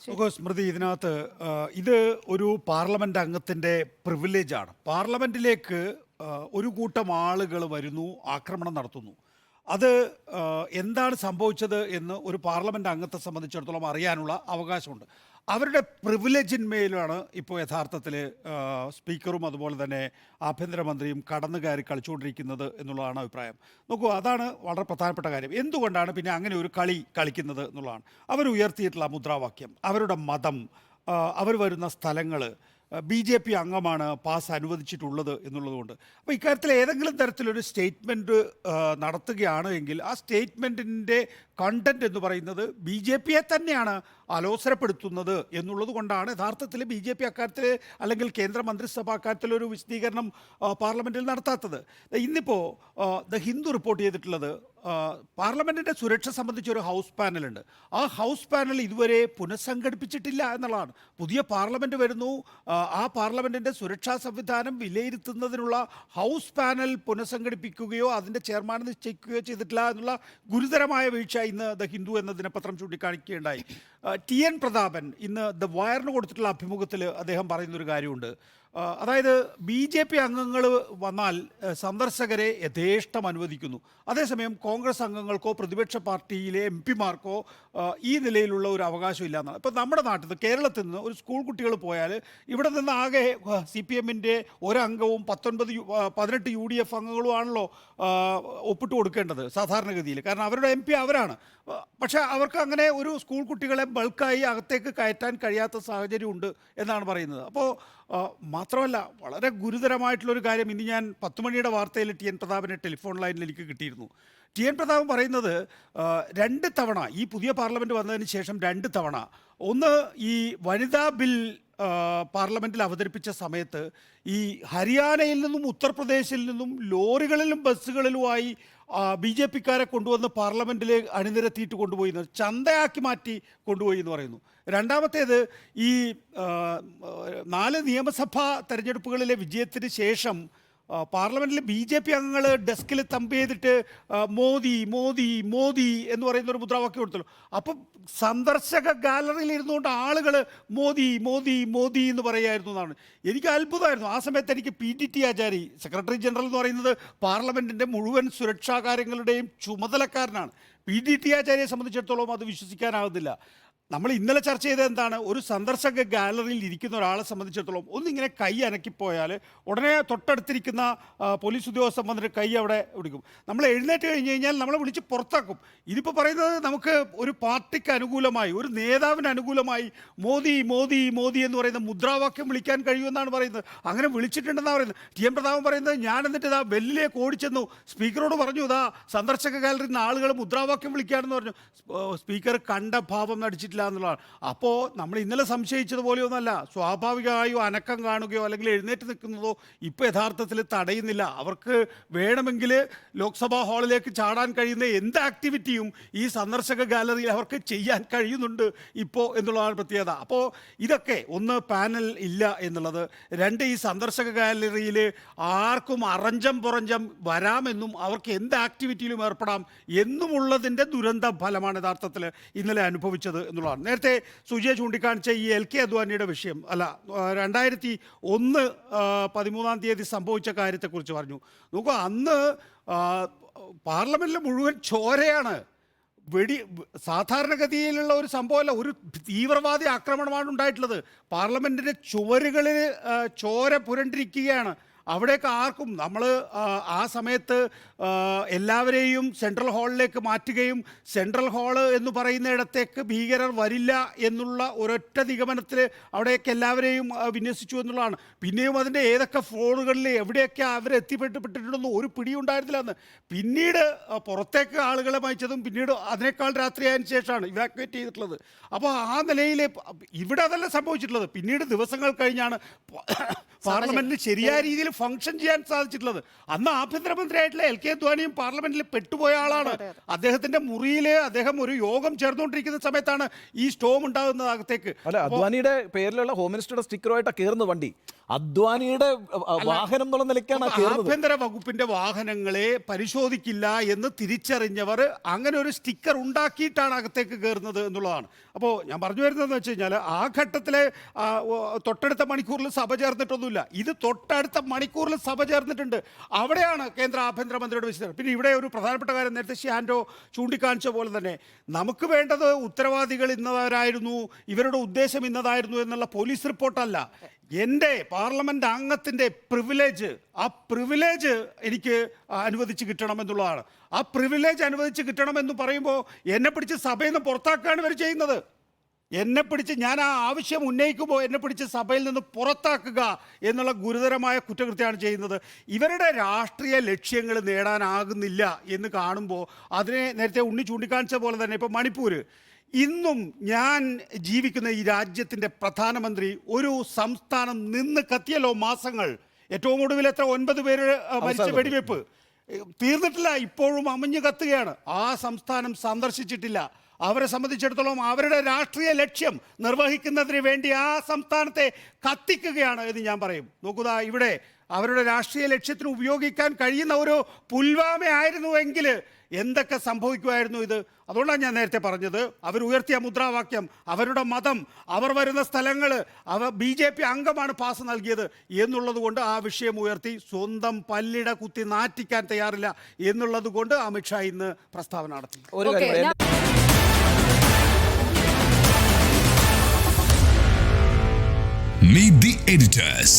സ്മൃതി, ഇതിനകത്ത് ഇത് ഒരു പാർലമെന്റ് അംഗത്തിന്റെ പ്രിവിലേജാണ്. പാർലമെന്റിലേക്ക് ഒരു കൂട്ടം ആളുകൾ വരുന്നു, ആക്രമണം നടത്തുന്നു. അത് എന്താണ് സംഭവിച്ചത് എന്ന് ഒരു പാർലമെന്റ് അംഗത്തെ സംബന്ധിച്ചിടത്തോളം അറിയാനുള്ള അവകാശമുണ്ട്. അവരുടെ പ്രിവിലേജിന്മേലാണ് ഇപ്പോൾ യഥാർത്ഥത്തിൽ സ്പീക്കറും അതുപോലെ തന്നെ ആഭ്യന്തരമന്ത്രിയും കടന്നു കയറി കളിച്ചുകൊണ്ടിരിക്കുന്നത് എന്നുള്ളതാണ് അഭിപ്രായം. നോക്കൂ, അതാണ് വളരെ പ്രധാനപ്പെട്ട കാര്യം. എന്തുകൊണ്ടാണ് പിന്നെ അങ്ങനെ ഒരു കളി കളിക്കുന്നത് എന്നുള്ളതാണ്. അവർ ഉയർത്തിയിട്ടുള്ള മുദ്രാവാക്യം, അവരുടെ മതം, അവർ വരുന്ന സ്ഥലങ്ങൾ, BJP അംഗമാണ് പാസ് അനുവദിച്ചിട്ടുള്ളത് എന്നുള്ളതുകൊണ്ട്. അപ്പോൾ ഇക്കാര്യത്തിൽ ഏതെങ്കിലും തരത്തിലൊരു സ്റ്റേറ്റ്മെൻറ്റ് നടത്തുകയാണ് എങ്കിൽ ആ സ്റ്റേറ്റ്മെൻറ്റിൻ്റെ കണ്ടൻറ്റ് എന്ന് പറയുന്നത് BJPയെ തന്നെയാണ് അലോസരപ്പെടുത്തുന്നത് എന്നുള്ളത് കൊണ്ടാണ് യഥാർത്ഥത്തിൽ BJP അക്കാര്യത്തിൽ അല്ലെങ്കിൽ കേന്ദ്ര മന്ത്രിസഭ അക്കാര്യത്തിലൊരു വിശദീകരണം പാർലമെൻറ്റിൽ നടത്താത്തത്. ഇന്നിപ്പോൾ ദ ഹിന്ദു റിപ്പോർട്ട് ചെയ്തിട്ടുള്ളത് പാർലമെൻറ്റിൻ്റെ സുരക്ഷ സംബന്ധിച്ചൊരു ഹൗസ് പാനലുണ്ട്. ആ ഹൗസ് പാനൽ ഇതുവരെ പുനഃസംഘടിപ്പിച്ചിട്ടില്ല എന്നുള്ളതാണ്. പുതിയ പാർലമെൻറ്റ് വരുന്നു, ആ പാർലമെൻറ്റിൻ്റെ സുരക്ഷാ സംവിധാനം വിലയിരുത്തുന്നതിനുള്ള ഹൗസ് പാനൽ പുനഃസംഘടിപ്പിക്കുകയോ അതിൻ്റെ ചെയർമാനെ നിശ്ചയിക്കുകയോ ചെയ്തിട്ടില്ല എന്നുള്ള ഗുരുതരമായ വീഴ്ച ഇന്ന് ദ ഹിന്ദു എന്ന ദിനപത്രം ചൂണ്ടിക്കാണിക്കുകയുണ്ടായി. TN പ്രതാപൻ ഇന്ന് ദ വയറിന് കൊടുത്തിട്ടുള്ള അഭിമുഖത്തിൽ അദ്ദേഹം പറയുന്നൊരു കാര്യമുണ്ട്. അതായത് BJP അംഗങ്ങൾ വന്നാൽ സന്ദർശകരെ യഥേഷ്ടം അനുവദിക്കുന്നു. അതേസമയം കോൺഗ്രസ് അംഗങ്ങൾക്കോ പ്രതിപക്ഷ പാർട്ടിയിലെ MP മാർക്കോ ഈ നിലയിലുള്ള ഒരു അവകാശം ഇല്ല എന്നാണ്. ഇപ്പോൾ നമ്മുടെ നാട്ടിൽ നിന്ന്, കേരളത്തിൽ നിന്ന് ഒരു സ്കൂൾ കുട്ടികൾ പോയാൽ ഇവിടെ നിന്ന് ആകെ CPMൻ്റെ ഒരംഗവും 18 UDF അംഗങ്ങളുമാണല്ലോ ഒപ്പിട്ട് കൊടുക്കേണ്ടത് സാധാരണഗതിയിൽ. കാരണം അവരുടെ MP അവരാണ്. പക്ഷേ അവർക്ക് അങ്ങനെ ഒരു സ്കൂൾ കുട്ടികളെ ബൾക്കായി അകത്തേക്ക് കയറ്റാൻ കഴിയാത്ത സാഹചര്യമുണ്ട് എന്നാണ് പറയുന്നത്. അപ്പോൾ മാത്രമല്ല, വളരെ ഗുരുതരമായിട്ടുള്ളൊരു കാര്യം ഇനി ഞാൻ 10 മണിയുടെ വാർത്തയിൽ TN പ്രതാപനെ ടെലിഫോൺ ലൈനിൽ എനിക്ക് കിട്ടിയിരുന്നു. TN പ്രതാപൻ പറയുന്നത് 2 തവണ ഈ പുതിയ പാർലമെൻറ്റ് വന്നതിന് ശേഷം 2 തവണ, ഒന്ന് ഈ വനിതാ ബിൽ പാർലമെൻറ്റിൽ അവതരിപ്പിച്ച സമയത്ത് ഈ ഹരിയാനയിൽ നിന്നും ഉത്തർപ്രദേശിൽ നിന്നും ലോറികളിലും ബസ്സുകളിലുമായി BJPക്കാരെ കൊണ്ടുവന്ന് പാർലമെൻറ്റിൽ അണിനിരത്തിയിട്ട് കൊണ്ടുപോയി, ചന്തയാക്കി മാറ്റി കൊണ്ടുപോയി എന്ന് പറയുന്നു. രണ്ടാമത്തേത് ഈ 4 നിയമസഭാ തെരഞ്ഞെടുപ്പുകളിലെ വിജയത്തിന് ശേഷം പാർലമെൻറ്റിൽ BJP അംഗങ്ങൾ ഡെസ്കിൽ തമ്പ് ചെയ്തിട്ട് മോദി മോദി മോദി എന്ന് പറയുന്ന ഒരു മുദ്രാവാക്യം കൊടുത്തല്ലോ. അപ്പം സന്ദർശക ഗാലറിയിൽ ഇരുന്നുകൊണ്ട് ആളുകൾ മോദി മോദി മോദി എന്ന് പറയുമായിരുന്നു എന്നാണ്. എനിക്ക് അത്ഭുതമായിരുന്നു. ആ സമയത്ത് എനിക്ക് PTT ആചാരി, സെക്രട്ടറി ജനറൽ എന്ന് പറയുന്നത് പാർലമെൻറ്റിൻ്റെ മുഴുവൻ സുരക്ഷാ കാര്യങ്ങളുടെയും ചുമതലക്കാരനാണ്. PTT ആചാര്യയെ സംബന്ധിച്ചിടത്തോളം അത് വിശ്വസിക്കാനാകുന്നില്ല. നമ്മൾ ഇന്നലെ ചർച്ച ചെയ്തത് എന്താണ്? ഒരു സന്ദർശക ഗാലറിയിൽ ഇരിക്കുന്ന ഒരാളെ സംബന്ധിച്ചിടത്തോളം ഒന്നിങ്ങനെ കൈ അനക്കിപ്പോയാൽ ഉടനെ തൊട്ടടുത്തിരിക്കുന്ന പോലീസ് ഉദ്യോഗസ്ഥൻ വന്നിട്ട് കൈ അവിടെ പിടിക്കും. നമ്മൾ എഴുന്നേറ്റ് കഴിഞ്ഞ് കഴിഞ്ഞാൽ നമ്മളെ വിളിച്ച് പുറത്താക്കും. ഇതിപ്പോൾ പറയുന്നത് നമുക്ക് ഒരു പാർട്ടിക്ക് അനുകൂലമായി, ഒരു നേതാവിന് അനുകൂലമായി മോദി മോദി മോദി എന്ന് പറയുന്ന മുദ്രാവാക്യം വിളിക്കാൻ കഴിയുമെന്നാണ് പറയുന്നത്. അങ്ങനെ വിളിച്ചിട്ടുണ്ടെന്നാണ് പറയുന്നത്. TN പ്രതാപൻ പറയുന്നത്, ഞാൻ എന്നിട്ട് ഇതാ വെല്ലിലേക്ക് ഓടിച്ചെന്നു, സ്പീക്കറോട് പറഞ്ഞു ഇതാ സന്ദർശക ഗാലറിയിൽ നിന്ന് ആളുകൾ മുദ്രാവാക്യം വിളിക്കുകയാണെന്ന് പറഞ്ഞു. സ്പീക്കർ കണ്ട ഭാവം നടിച്ചിട്ടില്ല എന്നുള്ളതാണ്. അപ്പോൾ നമ്മൾ ഇന്നലെ സംശയിച്ചതുപോലെയൊന്നുമല്ല. സ്വാഭാവികമായും അനക്കം കാണുകയോ അല്ലെങ്കിൽ എഴുന്നേറ്റ് നിൽക്കുന്നതോ ഇപ്പോൾ യഥാർത്ഥത്തിൽ തടയുന്നില്ല. അവർക്ക് വേണമെങ്കിൽ ലോക്സഭാ ഹാളിലേക്ക് ചാടാൻ കഴിയുന്ന എന്ത് ആക്ടിവിറ്റിയും ഈ സന്ദർശക ഗാലറിയിൽ അവർക്ക് ചെയ്യാൻ കഴിയുന്നുണ്ട് ഇപ്പോൾ എന്നുള്ളതാണ് പ്രത്യേകത. അപ്പോൾ ഇതൊക്കെ, ഒന്ന് പാനൽ ഇല്ല എന്നുള്ളത്, 2 ഈ സന്ദർശക ഗാലറിയിൽ ആർക്കും അറഞ്ചം പുറഞ്ചം വരാമെന്നും അവർക്ക് എന്ത് ആക്ടിവിറ്റിയിലും ഏർപ്പെടാം എന്നുമുള്ളതിൻ്റെ ദുരന്ത ഫലമാണ് യഥാർത്ഥത്തിൽ ഇന്നലെ അനുഭവിച്ചത് എന്നുള്ളതാണ്. നേരത്തെ സുജയ ചൂണ്ടിക്കാണിച്ച ഈ LK അദ്വാനിയുടെ വിഷയം, അല്ല 2001 13-ാം തീയതി സംഭവിച്ച കാര്യത്തെക്കുറിച്ച് പറഞ്ഞു. നോക്കൂ, അന്ന് പാർലമെൻറ്റിൽ മുഴുവൻ ചോരയാണ്. സാധാരണഗതിയിലുള്ള ഒരു സംഭവമല്ല, ഒരു തീവ്രവാദി ആക്രമണമാണ് ഉണ്ടായിട്ടുള്ളത്. പാർലമെൻറ്റിൻ്റെ ചുവരുകളിൽ ചോര പുരണ്ടിരിക്കുകയാണ്. അവിടെയൊക്കെ ആർക്കും, നമ്മൾ ആ സമയത്ത് എല്ലാവരെയും സെൻട്രൽ ഹാളിലേക്ക് മാറ്റുകയും സെൻട്രൽ ഹാള് എന്ന് പറയുന്നിടത്തേക്ക് ഭീകരർ വരില്ല എന്നുള്ള ഒരൊറ്റ നിഗമനത്തിൽ അവിടെയൊക്കെ എല്ലാവരെയും വിന്യസിച്ചു എന്നുള്ളതാണ്. പിന്നെയും അതിൻ്റെ ഏതൊക്കെ ഫ്ലോറുകളിൽ എവിടെയൊക്കെ അവരെത്തിപ്പെട്ടിട്ടുണ്ടെന്ന് ഒരു പിടിയുണ്ടായിരുന്നില്ല അന്ന്. പിന്നീട് പുറത്തേക്ക് ആളുകളെ മാറ്റിയതും പിന്നീട് അതിനേക്കാൾ രാത്രിയായതിനു ശേഷമാണ് ഇവാക്യുവേറ്റ് ചെയ്തിട്ടുള്ളത്. അപ്പോൾ ആ നിലയിൽ ഇവിടെ അതല്ല സംഭവിച്ചിട്ടുള്ളത്. പിന്നീട് ദിവസങ്ങൾ കഴിഞ്ഞാണ് പാർലമെൻറ്റിന് ശരിയായ രീതിയിൽ ഫംഗ്ഷൻ ചെയ്യാൻ സാധിച്ചിട്ടുള്ളത്. അന്ന് ആഭ്യന്തരമന്ത്രിയായിട്ടുള്ള LK അദ്വാനിയും പാർലമെന്റിൽ പെട്ടുപോയ ആളാണ്. അദ്ദേഹത്തിന്റെ മുറിയിൽ അദ്ദേഹം ഒരു യോഗം ചേർന്നുകൊണ്ടിരിക്കുന്ന സമയത്താണ് ഈ സ്റ്റോം ഉണ്ടാകുന്നത് അകത്തേക്ക്. അദ്വാനിയുടെ പേരിലുള്ള ഹോം മിനിസ്റ്ററുടെ സ്റ്റിക്കറുമായിട്ടാണ് കയറുന്നത് വണ്ടി. അദ്വാനിയുടെ വാഹനം എന്നുള്ള നിലയ്ക്കാണ് കയറുന്നത്. ആഭ്യന്തര വകുപ്പിന്റെ വാഹനങ്ങളെ പരിശോധിക്കില്ല എന്ന് തിരിച്ചറിഞ്ഞവർ അങ്ങനെ ഒരു സ്റ്റിക്കർ ഉണ്ടാക്കിയിട്ടാണ് അകത്തേക്ക് കയറുന്നത് എന്നുള്ളതാണ്. അപ്പോൾ ഞാൻ പറഞ്ഞു വരുന്നതെന്ന് വെച്ച് കഴിഞ്ഞാൽ ആ ഘട്ടത്തിലെ തൊട്ടടുത്ത മണിക്കൂറിൽ സഭ ചേർന്നിട്ടൊന്നുമില്ല. ഇത് തൊട്ടടുത്ത മണിക്കൂറിൽ സഭ ചേർന്നിട്ടുണ്ട്. അവിടെയാണ് കേന്ദ്ര ആഭ്യന്തരമന്ത്രിയുടെ വിശദീകരണം. പിന്നെ ഇവിടെ ഒരു പ്രധാനപ്പെട്ട കാര്യം നേരത്തെ ഷിയാൻഡോ ചൂണ്ടിക്കാണിച്ച പോലെ തന്നെ നമുക്ക് വേണ്ടത് ഉത്തരവാദികൾ ഇന്നതായിരുന്നു, ഇവരുടെ ഉദ്ദേശം ഇന്നതായിരുന്നു എന്നുള്ള പോലീസ് റിപ്പോർട്ടല്ല. എൻ്റെ പാർലമെന്റ് അംഗത്തിൻ്റെ പ്രിവിലേജ്, ആ പ്രിവിലേജ് എനിക്ക് അനുവദിച്ച് കിട്ടണമെന്നുള്ളതാണ്. ആ പ്രിവിലേജ് അനുവദിച്ച് കിട്ടണമെന്ന് പറയുമ്പോൾ എന്നെ പിടിച്ച് സഭയിൽ നിന്ന് പുറത്താക്കുകയാണ് ഇവർ ചെയ്യുന്നത്. എന്നെ പിടിച്ച്, ഞാൻ ആ ആവശ്യം ഉന്നയിക്കുമ്പോൾ എന്നെ പിടിച്ച് സഭയിൽ നിന്ന് പുറത്താക്കുക എന്നുള്ള ഗുരുതരമായ കുറ്റകൃത്യമാണ് ചെയ്യുന്നത്. ഇവരുടെ രാഷ്ട്രീയ ലക്ഷ്യങ്ങൾ നേടാനാകുന്നില്ല എന്ന് കാണുമ്പോൾ അതിനെ നേരത്തെ ഉണ്ണി ചൂണ്ടിക്കാണിച്ച പോലെ തന്നെ ഇപ്പോൾ മണിപ്പൂർ, ഇന്നും ഞാൻ ജീവിക്കുന്ന ഈ രാജ്യത്തിൻ്റെ പ്രധാനമന്ത്രി ഒരു സംസ്ഥാനം നിന്ന് കത്തിയല്ലോ മാസങ്ങൾ. ഏറ്റവും ഒടുവിൽ 9 പേര് മരിച്ച വെടിവെപ്പ് തീർന്നിട്ടില്ല, ഇപ്പോഴും അമഞ്ഞു കത്തുകയാണ്. ആ സംസ്ഥാനം സന്ദർശിച്ചിട്ടില്ല. അവരെ സംബന്ധിച്ചിടത്തോളം അവരുടെ രാഷ്ട്രീയ ലക്ഷ്യം നിർവഹിക്കുന്നതിന് വേണ്ടി ആ സംസ്ഥാനത്തെ കത്തിക്കുകയാണ് എന്ന് ഞാൻ പറയും. നോക്കുക, ഇവിടെ അവരുടെ രാഷ്ട്രീയ ലക്ഷ്യത്തിന് ഉപയോഗിക്കാൻ കഴിയുന്ന ഒരു പുൽവാമ ആയിരുന്നുവെങ്കിൽ എന്തൊക്കെ സംഭവിക്കുമായിരുന്നു ഇത്. അതുകൊണ്ടാണ് ഞാൻ നേരത്തെ പറഞ്ഞത്, അവരുയർത്തിയ മുദ്രാവാക്യം, അവരുടെ മതം, അവർ വരുന്ന സ്ഥലങ്ങൾ, BJP അംഗമാണ് പാസ് നൽകിയത് എന്നുള്ളത് കൊണ്ട് ആ വിഷയം ഉയർത്തി സ്വന്തം പല്ലിട കുത്തി നാറ്റിക്കാൻ തയ്യാറില്ല എന്നുള്ളത് കൊണ്ട് അമിത്ഷാ ഇന്ന് പ്രസ്താവന നടത്തി. ഒരു കാര്യം Meet the editors.